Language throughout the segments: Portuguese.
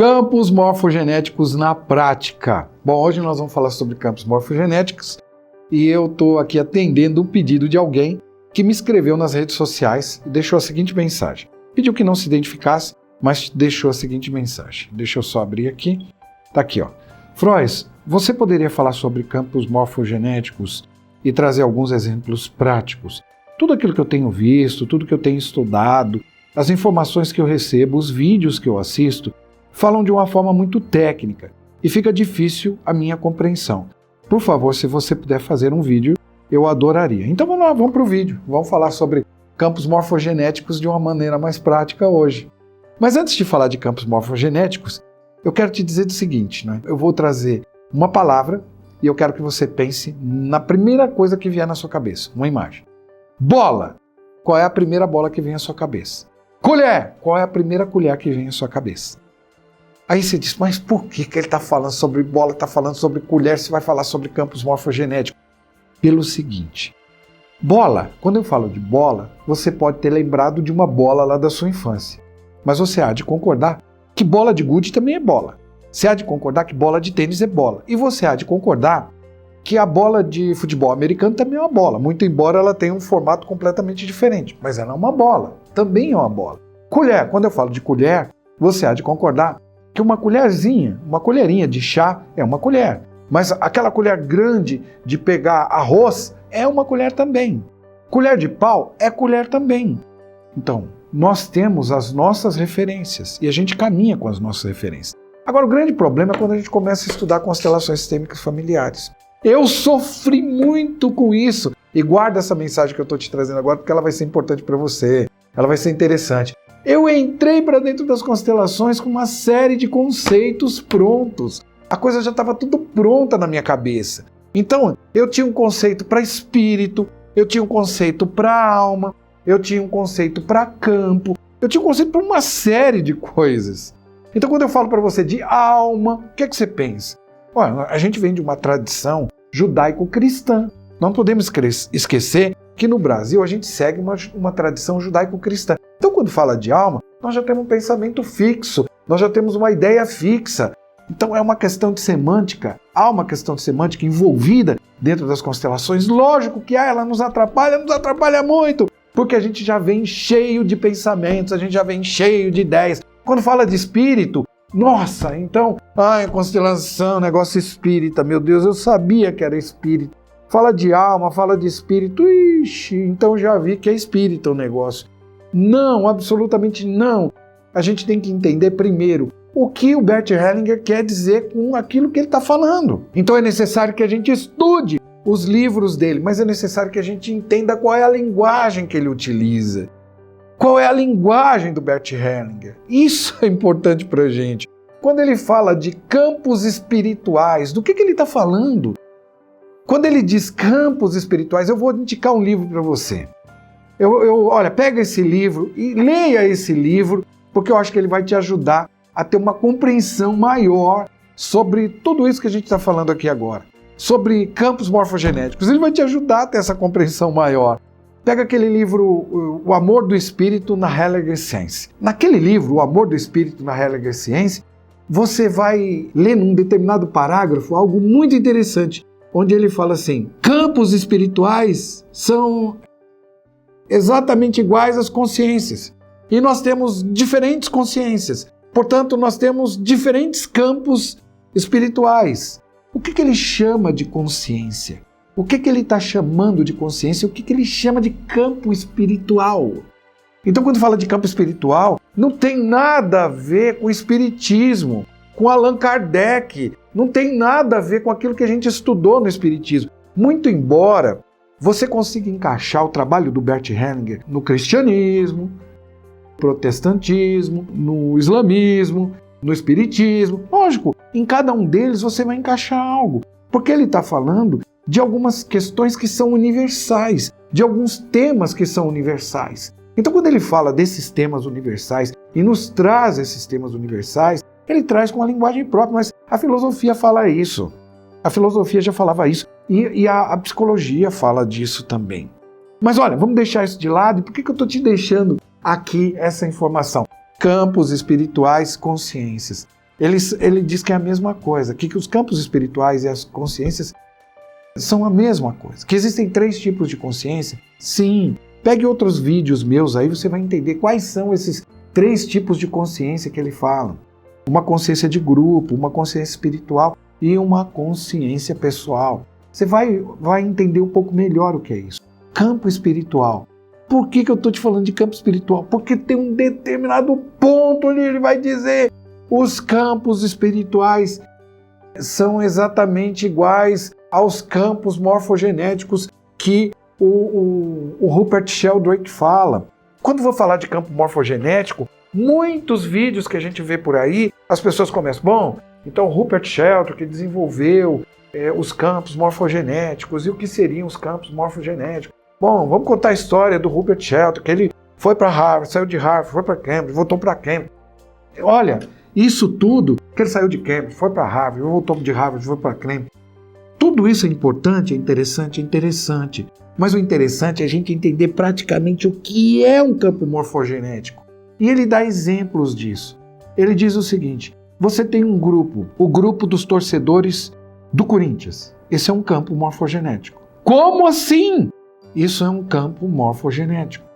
Campos morfogenéticos na prática. Bom, hoje nós vamos falar sobre campos morfogenéticos e eu estou aqui atendendo o pedido de alguém que me escreveu nas redes sociais e deixou a seguinte mensagem. Pediu que não se identificasse, mas deixou a seguinte mensagem. Deixa eu só abrir aqui. Tá aqui, ó. Frois, você poderia falar sobre campos morfogenéticos e trazer alguns exemplos práticos? Tudo aquilo que eu tenho visto, tudo que eu tenho estudado, as informações que eu recebo, os vídeos que eu assisto, falam de uma forma muito técnica e fica difícil a minha compreensão. Por favor, se você puder fazer um vídeo, eu adoraria. Então vamos lá, vamos para o vídeo. Vamos falar sobre campos morfogenéticos de uma maneira mais prática hoje. Mas antes de falar de campos morfogenéticos, eu quero te dizer o seguinte, né? Eu vou trazer uma palavra e eu quero que você pense na primeira coisa que vier na sua cabeça, uma imagem. Bola! Qual é a primeira bola que vem à sua cabeça? Colher! Qual é a primeira colher que vem à sua cabeça? Aí você diz, mas por que ele está falando sobre bola, está falando sobre colher, se vai falar sobre campos morfogenéticos? Pelo seguinte, bola, quando eu falo de bola, você pode ter lembrado de uma bola lá da sua infância. Mas você há de concordar que bola de gude também é bola. Você há de concordar que bola de tênis é bola. E você há de concordar que a bola de futebol americano também é uma bola, muito embora ela tenha um formato completamente diferente. Mas ela é uma bola, também é uma bola. Colher, quando eu falo de colher, você há de concordar que uma colherzinha, uma colherinha de chá é uma colher. Mas aquela colher grande de pegar arroz é uma colher também. Colher de pau é colher também. Então, nós temos as nossas referências e a gente caminha com as nossas referências. Agora, o grande problema é quando a gente começa a estudar constelações sistêmicas familiares. Eu sofri muito com isso. E guarda essa mensagem que eu estou te trazendo agora, porque ela vai ser importante para você. Ela vai ser interessante. Eu entrei para dentro das constelações com uma série de conceitos prontos. A coisa já estava tudo pronta na minha cabeça. Então, eu tinha um conceito para espírito, eu tinha um conceito para alma, eu tinha um conceito para campo, eu tinha um conceito para uma série de coisas. Então, quando eu falo para você de alma, o que é que você pensa? Olha, a gente vem de uma tradição judaico-cristã. Não podemos esquecer que no Brasil a gente segue uma tradição judaico-cristã. Então, quando fala de alma, nós já temos um pensamento fixo, nós já temos uma ideia fixa. Então, é uma questão de semântica, há uma questão de semântica envolvida dentro das constelações. Lógico que ela nos atrapalha muito, porque a gente já vem cheio de pensamentos, a gente já vem cheio de ideias. Quando fala de espírito, nossa, então, constelação, negócio espírita, meu Deus, eu sabia que era espírito. Fala de alma, fala de espírito, então já vi que é espírita o negócio. Não, absolutamente não. A gente tem que entender primeiro o que o Bert Hellinger quer dizer com aquilo que ele está falando. Então é necessário que a gente estude os livros dele, mas é necessário que a gente entenda qual é a linguagem que ele utiliza. Qual é a linguagem do Bert Hellinger? Isso é importante para a gente. Quando ele fala de campos espirituais, do que ele está falando? Quando ele diz campos espirituais, eu vou indicar um livro para você. Olha, pega esse livro e leia esse livro, porque eu acho que ele vai te ajudar a ter uma compreensão maior sobre tudo isso que a gente está falando aqui agora. Sobre campos morfogenéticos. Ele vai te ajudar a ter essa compreensão maior. Pega aquele livro, O Amor do Espírito na Hellinger Science. Naquele livro, O Amor do Espírito na Hellinger Science, você vai ler num determinado parágrafo algo muito interessante, onde ele fala assim, campos espirituais são exatamente iguais às consciências. E nós temos diferentes consciências. Portanto, nós temos diferentes campos espirituais. O que ele chama de consciência? O que ele está chamando de consciência? O que ele chama de campo espiritual? Então, quando fala de campo espiritual, não tem nada a ver com espiritismo, com Allan Kardec, não tem nada a ver com aquilo que a gente estudou no espiritismo. Muito embora você consiga encaixar o trabalho do Bert Hellinger no cristianismo, no protestantismo, no islamismo, no espiritismo. Lógico, em cada um deles você vai encaixar algo, porque ele está falando de algumas questões que são universais, de alguns temas que são universais. Então, quando ele fala desses temas universais e nos traz esses temas universais, ele traz com a linguagem própria, mas a filosofia fala isso. A filosofia já falava isso e a psicologia fala disso também. Mas olha, vamos deixar isso de lado. E por que eu estou te deixando aqui essa informação? Campos espirituais, consciências. Ele diz que é a mesma coisa, que os campos espirituais e as consciências são a mesma coisa. Que existem 3 tipos de consciência? Sim. Pegue outros vídeos meus aí, você vai entender quais são esses 3 tipos de consciência que ele fala. Uma consciência de grupo, uma consciência espiritual e uma consciência pessoal. Você vai entender um pouco melhor o que é isso. Campo espiritual. Por que eu estou te falando de campo espiritual? Porque tem um determinado ponto onde ele vai dizer os campos espirituais são exatamente iguais aos campos morfogenéticos que o Rupert Sheldrake fala. Quando vou falar de campo morfogenético, muitos vídeos que a gente vê por aí, as pessoas começam, bom, então Rupert Sheldrake desenvolveu os campos morfogenéticos, e o que seriam os campos morfogenéticos? Bom, vamos contar a história do Rupert Sheldrake, ele foi para Harvard, saiu de Harvard, foi para Cambridge, voltou para Cambridge. Olha, isso tudo, que ele saiu de Cambridge, foi para Harvard, voltou de Harvard, foi para Cambridge. Tudo isso é importante, é interessante. Mas o interessante é a gente entender praticamente o que é um campo morfogenético. E ele dá exemplos disso. Ele diz o seguinte, você tem um grupo, o grupo dos torcedores do Corinthians. Esse é um campo morfogenético. Como assim? Isso é um campo morfogenético.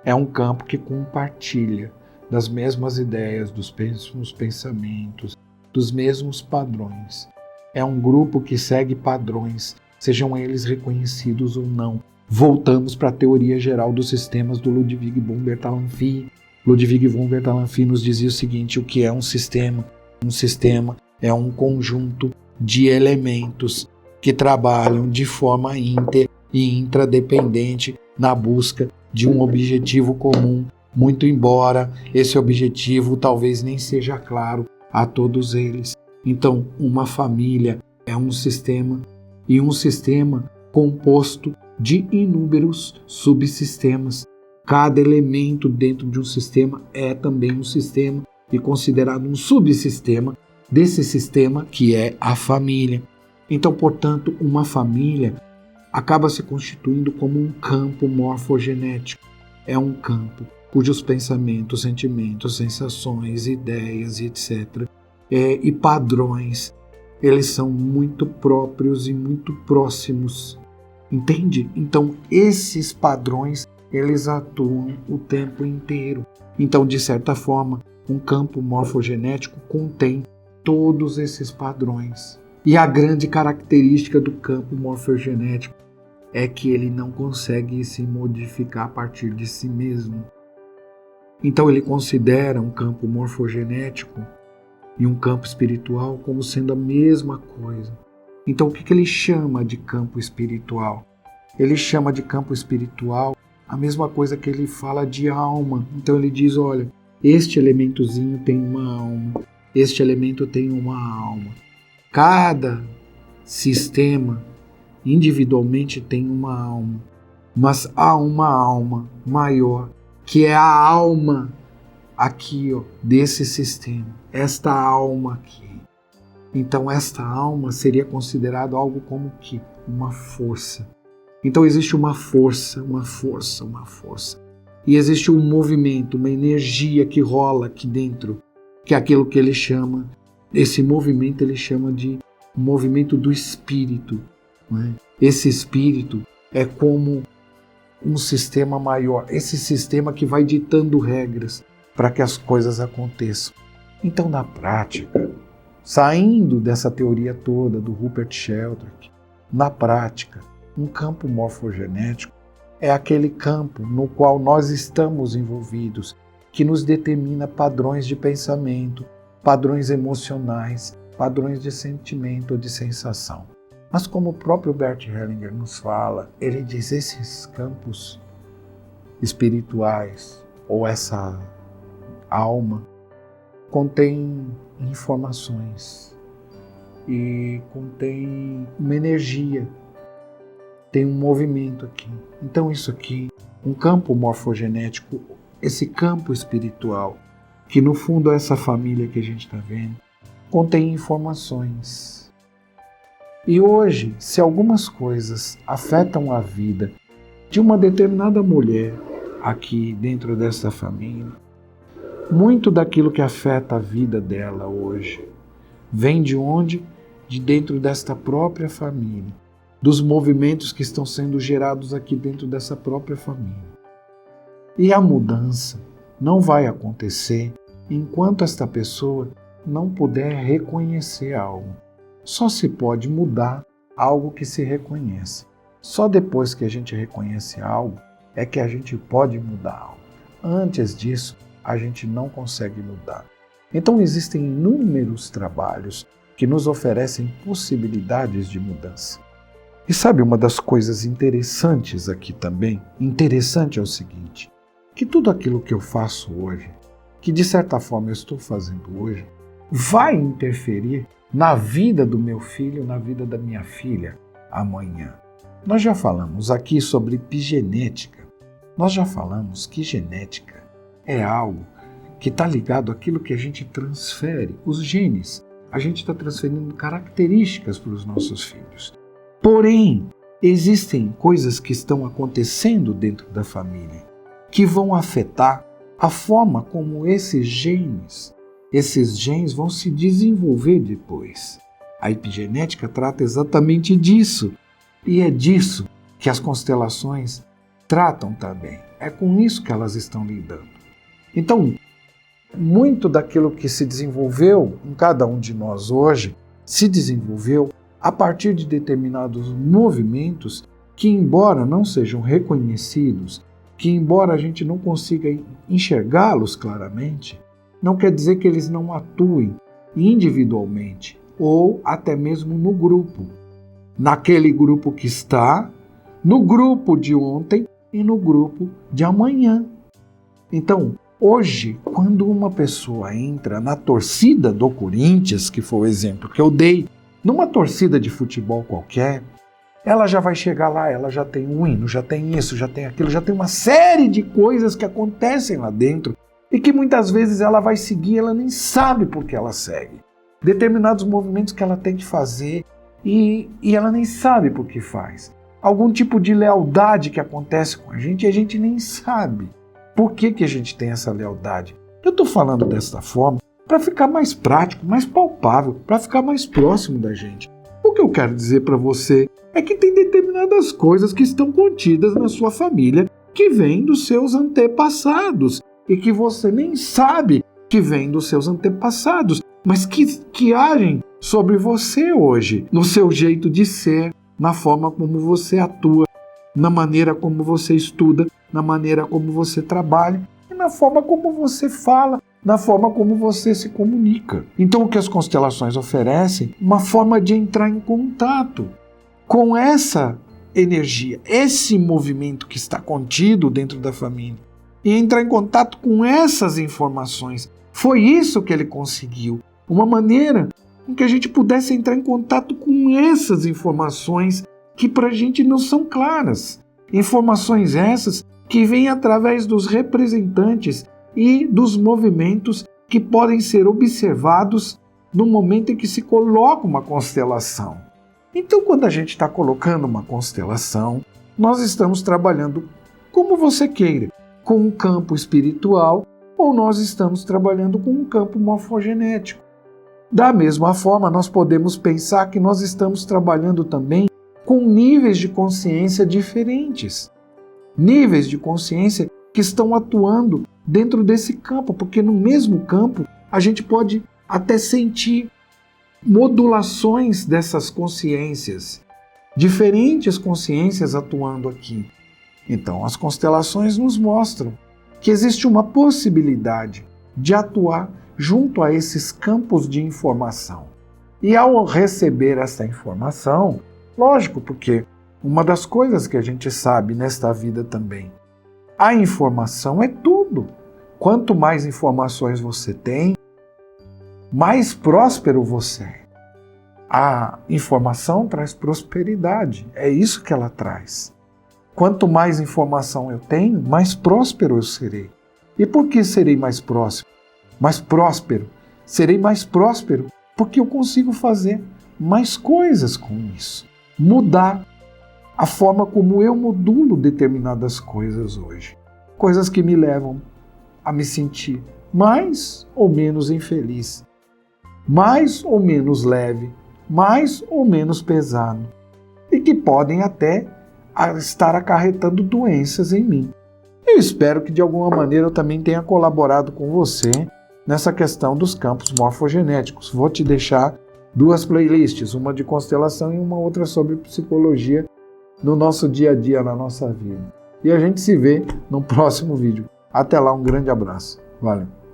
É um campo que compartilha das mesmas ideias, dos mesmos pensamentos, dos mesmos padrões. É um grupo que segue padrões, sejam eles reconhecidos ou não. Voltamos para a teoria geral dos sistemas do Ludwig von Bertalanffy. Ludwig von Bertalanffy nos dizia o seguinte, o que é um sistema? Um sistema é um conjunto de elementos que trabalham de forma inter e intradependente na busca de um objetivo comum, muito embora esse objetivo talvez nem seja claro a todos eles. Então, uma família é um sistema, e um sistema composto de inúmeros subsistemas. Cada elemento dentro de um sistema é também um sistema e considerado um subsistema desse sistema que é a família. Então, portanto, uma família acaba se constituindo como um campo morfogenético. É um campo cujos pensamentos, sentimentos, sensações, ideias e etc. E padrões, eles são muito próprios e muito próximos. Entende? Então, esses padrões, eles atuam o tempo inteiro. Então, de certa forma, um campo morfogenético contém todos esses padrões. E a grande característica do campo morfogenético é que ele não consegue se modificar a partir de si mesmo. Então, ele considera um campo morfogenético e um campo espiritual como sendo a mesma coisa. Então, o que ele chama de campo espiritual? Ele chama de campo espiritual a mesma coisa que ele fala de alma. Então, ele diz, olha, este elementozinho tem uma alma, este elemento tem uma alma. Cada sistema individualmente tem uma alma, mas há uma alma maior, que é a alma aqui, ó, desse sistema, esta alma aqui. Então, esta alma seria considerado algo como que? Uma força. Então, existe uma força. E existe um movimento, uma energia que rola aqui dentro, que é aquilo que ele chama, esse movimento ele chama de movimento do espírito. Não é? Esse espírito é como um sistema maior, esse sistema que vai ditando regras para que as coisas aconteçam. Então, na prática, saindo dessa teoria toda do Rupert Sheldrake, na prática, um campo morfogenético é aquele campo no qual nós estamos envolvidos, que nos determina padrões de pensamento, padrões emocionais, padrões de sentimento ou de sensação. Mas como o próprio Bert Hellinger nos fala, ele diz esses campos espirituais ou essa alma contém informações e contém uma energia, tem um movimento aqui. Então isso aqui, um campo morfogenético, esse campo espiritual, que no fundo é essa família que a gente está vendo, contém informações. E hoje, se algumas coisas afetam a vida de uma determinada mulher aqui dentro dessa família, Muito daquilo que afeta a vida dela hoje vem de onde? De dentro desta própria família, dos movimentos que estão sendo gerados aqui dentro dessa própria família. E a mudança não vai acontecer enquanto esta pessoa não puder reconhecer algo. Só se pode mudar algo que se reconhece. Só depois que a gente reconhece algo é que a gente pode mudar algo. Antes disso, a gente não consegue mudar. Então existem inúmeros trabalhos que nos oferecem possibilidades de mudança. E sabe uma das coisas interessantes aqui também? Interessante é o seguinte, que tudo aquilo que eu faço hoje, que de certa forma eu estou fazendo hoje, vai interferir na vida do meu filho, na vida da minha filha amanhã. Nós já falamos aqui sobre epigenética. Nós já falamos que genética é algo que está ligado àquilo que a gente transfere, os genes. A gente está transferindo características para os nossos filhos. Porém, existem coisas que estão acontecendo dentro da família que vão afetar a forma como esses genes vão se desenvolver depois. A epigenética trata exatamente disso. E é disso que as constelações tratam também. É com isso que elas estão lidando. Então, muito daquilo que se desenvolveu em cada um de nós hoje, se desenvolveu a partir de determinados movimentos que, embora não sejam reconhecidos, que embora a gente não consiga enxergá-los claramente, não quer dizer que eles não atuem individualmente ou até mesmo no grupo. Naquele grupo que está, no grupo de ontem e no grupo de amanhã. Então, hoje, quando uma pessoa entra na torcida do Corinthians, que foi o exemplo que eu dei, numa torcida de futebol qualquer, ela já vai chegar lá, ela já tem um hino, já tem isso, já tem aquilo, já tem uma série de coisas que acontecem lá dentro e que muitas vezes ela vai seguir, ela nem sabe por que ela segue. Determinados movimentos que ela tem que fazer e ela nem sabe por que faz. Algum tipo de lealdade que acontece com a gente e a gente nem sabe por que a gente tem essa lealdade. Eu estou falando desta forma para ficar mais prático, mais palpável, para ficar mais próximo da gente. O que eu quero dizer para você é que tem determinadas coisas que estão contidas na sua família que vêm dos seus antepassados e que você nem sabe que vêm dos seus antepassados, mas que agem sobre você hoje, no seu jeito de ser, na forma como você atua, na maneira como você estuda, na maneira como você trabalha e na forma como você fala, na forma como você se comunica. Então o que as constelações oferecem? Uma forma de entrar em contato com essa energia, esse movimento que está contido dentro da família e entrar em contato com essas informações. Foi isso que ele conseguiu, uma maneira em que a gente pudesse entrar em contato com essas informações que para a gente não são claras. Informações essas que vêm através dos representantes e dos movimentos que podem ser observados no momento em que se coloca uma constelação. Então, quando a gente está colocando uma constelação, nós estamos trabalhando como você queira, com um campo espiritual ou nós estamos trabalhando com um campo morfogenético. Da mesma forma, nós podemos pensar que nós estamos trabalhando também com níveis de consciência diferentes. Níveis de consciência que estão atuando dentro desse campo, porque no mesmo campo a gente pode até sentir modulações dessas consciências, diferentes consciências atuando aqui. Então, as constelações nos mostram que existe uma possibilidade de atuar junto a esses campos de informação. E ao receber essa informação, lógico, porque uma das coisas que a gente sabe nesta vida também, a informação é tudo. Quanto mais informações você tem, mais próspero você é. A informação traz prosperidade, é isso que ela traz. Quanto mais informação eu tenho, mais próspero eu serei. E por que serei mais próximo? Mais próspero? Serei mais próspero porque eu consigo fazer mais coisas com isso. Mudar a forma como eu modulo determinadas coisas hoje. Coisas que me levam a me sentir mais ou menos infeliz, mais ou menos leve, mais ou menos pesado, e que podem até estar acarretando doenças em mim. Eu espero que de alguma maneira eu também tenha colaborado com você nessa questão dos campos morfogenéticos. Vou te deixar 2 playlists, uma de constelação e uma outra sobre psicologia no nosso dia a dia, na nossa vida. E a gente se vê no próximo vídeo. Até lá, um grande abraço. Valeu!